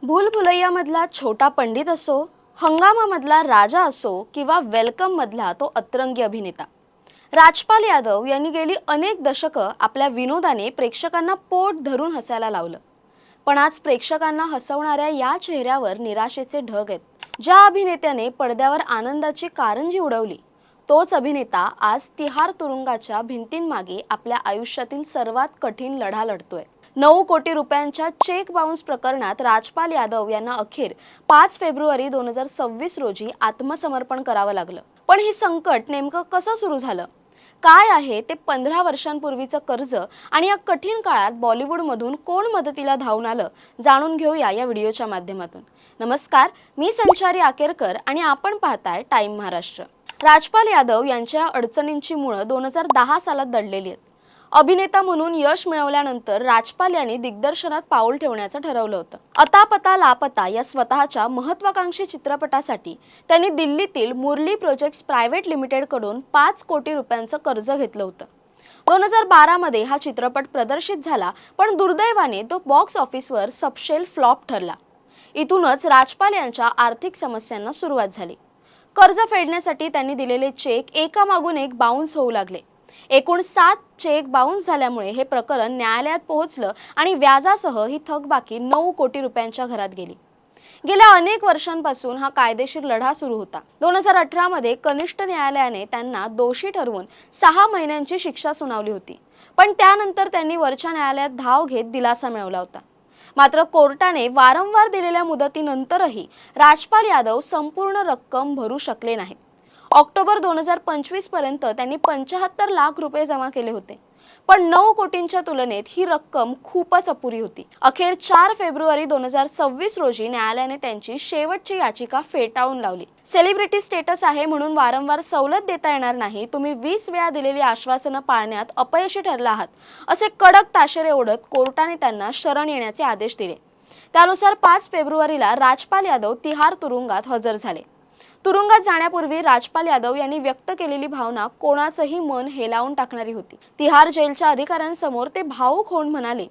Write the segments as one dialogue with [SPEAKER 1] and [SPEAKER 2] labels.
[SPEAKER 1] भूलभुलैयामधला छोटा पंडित असो, हंगामामधला राजा असो किंवा वेलकम मधला तो अतरंगी अभिनेता, राजपाल यादव यांनी गेली अनेक दशकं आपल्या विनोदाने प्रेक्षकांना पोट धरून हसायला लावलं. पण आज प्रेक्षकांना हसवणाऱ्या या चेहऱ्यावर निराशेचे ढग आहेत. ज्या अभिनेत्याने पडद्यावर आनंदाची कारंजी उडवली, तोच अभिनेता आज तिहार तुरुंगाच्या भिंतींमागे आपल्या आयुष्यातील सर्वात कठीण लढा लढतोय. 9 कोटी रुपयांच्या चेक बाउन्स प्रकरणात राजपाल यादव यांना अखेर 5 फेब्रुवारी 2026 रोजी आत्मसमर्पण करावं लागलं. पण हे संकट नेमकं कसं सुरू झालं? काय आहे ते 15 वर्षांपूर्वीचं कर्ज आणि या कठीण काळात बॉलिवूडमधून कोण मदतीला धावून आलं, जाणून घेऊया या व्हिडिओच्या माध्यमातून. नमस्कार, मी संचारी आकेरकर आणि आपण पाहताय टाइम महाराष्ट्र. राजपाल यादव यांच्या अडचणींची मुळं 2010 सालात दडलेली आहेत. अभिनेता म्हणून यश मिळवल्यानंतर राजपाल यांनी दिग्दर्शनात पाऊल ठेवण्याचं ठरवलं होतं. अता पता लापता या स्वतःच्या महत्त्वाकांक्षी चित्रपटासाठी त्यांनी दिल्लीतील मुरली प्रोजेक्ट्स प्रायव्हेट लिमिटेड कडून 5 कोटी रुपयांचं कर्ज घेतलं होतं. 2012 मध्ये हा चित्रपट प्रदर्शित झाला, पण दुर्दैवाने तो बॉक्स ऑफिसवर सबशेल फ्लॉप ठरला. इथूनच राजपाल यांच्या आर्थिक समस्यांना सुरुवात झाली. कर्ज फेडण्यासाठी त्यांनी दिलेले चेक एकामागून एक बाउन्स होऊ लागले. एकूण 7 चेक बाउन्स झाल्यामुळे हे प्रकरण न्यायालयात पोहोचलं आणि व्याजासह ही थकबाकी 9 कोटी रुपयांच्या घरात गेली. गेल्या अनेक वर्षांपासून हा कायदेशीर लढा सुरू होता. 2018 मध्ये कनिष्ठ न्यायालयाने त्यांना दोषी ठरवून 6 महिन्यांची शिक्षा सुनावली होती. पण त्यानंतर त्यांनी वरच्या न्यायालयात धाव घेत दिलासा मिळवला होता. मात्र कोर्टाने वारंवार दिलेल्या मुदतीनंतरही राजपाल यादव संपूर्ण रक्कम भरू शकले नाहीत. ऑक्टोबर 2025 पर्यंत त्यांनी 75 लाख रुपये जमा केले होते, पण 9 कोटींच्या तुलनेत ही रक्कम खूपच अपुरी होती. अखेर 4 फेब्रुवारी 2026 रोजी न्यायालयाने त्यांची शेवटची याचिका फेटाळून लावली. सेलिब्रिटी स्टेटस आहे म्हणून वारंवार सवलत देता येणार नाही, तुम्ही 20 वेळा दिलेली आश्वासनं पाळण्यात अपयशी ठरला आहात, असे कडक ताशेरे ओढत कोर्टाने त्यांना शरण येण्याचे आदेश दिले. त्यानुसार 5 फेब्रुवारीला राजपाल यादव तिहार तुरुंगात हजर झाले. तुरुंगात जाण्यापूर्वी राजपाल यादव यांनी व्यक्त केलेली भावना कोणाचंही मन हेलावून टाकणारी होती. तिहार जेलच्या अधिकाऱ्यांसमोर ते भावुक होऊन म्हणाले,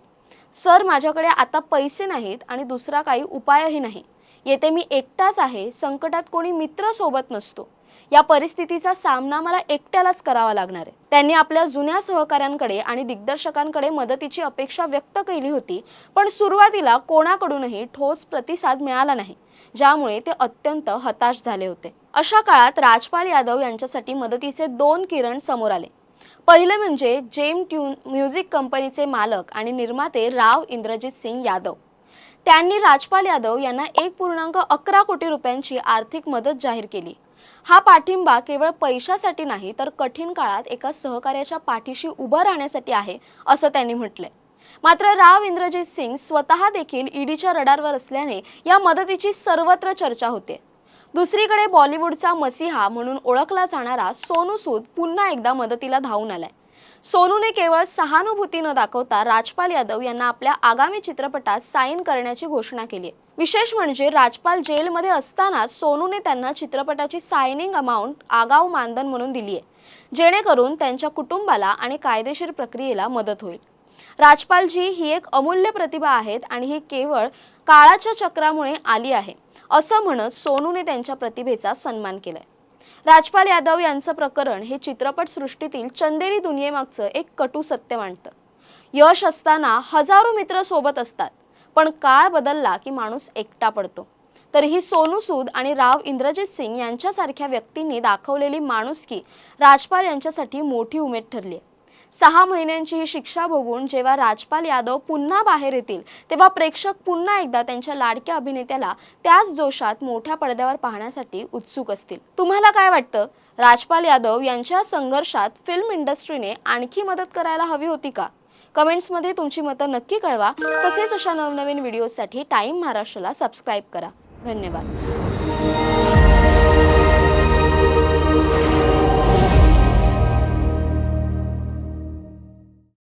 [SPEAKER 1] सर, माझ्याकडे आता पैसे नाहीत आणि दुसरा काही उपायही नाही. येथे मी एकटाच आहे, संकटात कोणी मित्र सोबत नसतो. या परिस्थितीचा सामना मला एकट्यालाच करावा लागणार आहे. त्यांनी आपल्या जुन्या सहकाऱ्यांकडे आणि दिग्दर्शकांकडे मदतीची अपेक्षा व्यक्त केली होती, पण सुरुवातीला कोणाकडूनही ठोस प्रतिसाद मिळाला नाही, ज्यामुळे ते अत्यंत हताश झाले होते. अशा काळात राजपाल यादव यांच्यासाठी मदतीचे 2 किरण समोर आले. पहिले म्हणजे जेम ट्यून म्युझिक कंपनीचे मालक आणि निर्माते राव इंद्रजित सिंग यादव. त्यांनी राजपाल यादव यांना 1.11 कोटी रुपयांची आर्थिक मदत जाहीर केली. हा पाठिंबा केवळ पैशासाठी नाही, तर कठीण काळात एका सहकार्याच्या पाठीशी उभं राहण्यासाठी आहे, असं त्यांनी म्हटलंय. मात्र राव इंद्रजित सिंग स्वतः देखील ईडीच्या रडारवर असल्याने या मदतीची सर्वत्र चर्चा होते. दुसरीकडे बॉलिवूडचा मसीहा म्हणून ओळखला जाणारा सोनू सूद पुन्हा एकदा मदतीला धावून आलाय. सोनूने केवळ सहानुभूती न दाखवता राजपाल यादव यांना आपल्या आगामी चित्रपटात साईन करण्याची घोषणा केली आहे. विशेष म्हणजे राजपाल जेलमध्ये असताना सोनूने त्यांना चित्रपटाची सायनिंग अमाउंट आगाऊ मानधन म्हणून दिली आहे, जेणेकरून त्यांच्या कुटुंबाला आणि कायदेशीर प्रक्रियेला मदत होईल. राजपालजी ही एक अमूल्य प्रतिभा आहेत आणि ही केवळ काळाच्या चक्रामुळे आली आहे, असं म्हणत सोनूने त्यांच्या प्रतिभेचा सन्मान केलाय. राजपाल यादव यांचं प्रकरण हे चित्रपट सृष्टीतील चंदेरी दुनियेमागचं एक कटू सत्य मांडतं. यश असताना हजारो मित्र सोबत असतात, पण काळ बदलला की माणूस एकटा पडतो. तरीही सोनू सूद आणि राव इंद्रजित सिंग यांच्यासारख्या व्यक्तींनी दाखवलेली माणुसकी राजपाल यांच्यासाठी मोठी उमेद ठरली. 6 महिन्यांची ही शिक्षा भोगून जेव्हा राजपाल यादव पुन्हा बाहेर येतील, तेव्हा प्रेक्षक पुन्हा एकदा त्यांच्या लाडक्या अभिनेत्याला त्याच जोशात मोठ्या पडद्यावर पाहण्यासाठी उत्सुक असतील. तुम्हाला काय वाटतं? राजपाल यादव यांच्या संघर्षात फिल्म इंडस्ट्रीने आणखी मदत करायला हवी होती का? कमेंट्समध्ये तुमची मतं नक्की कळवा. तसेच अशा नवनवीन व्हिडिओसाठी टाइम महाराष्ट्राला सबस्क्राईब करा. धन्यवाद.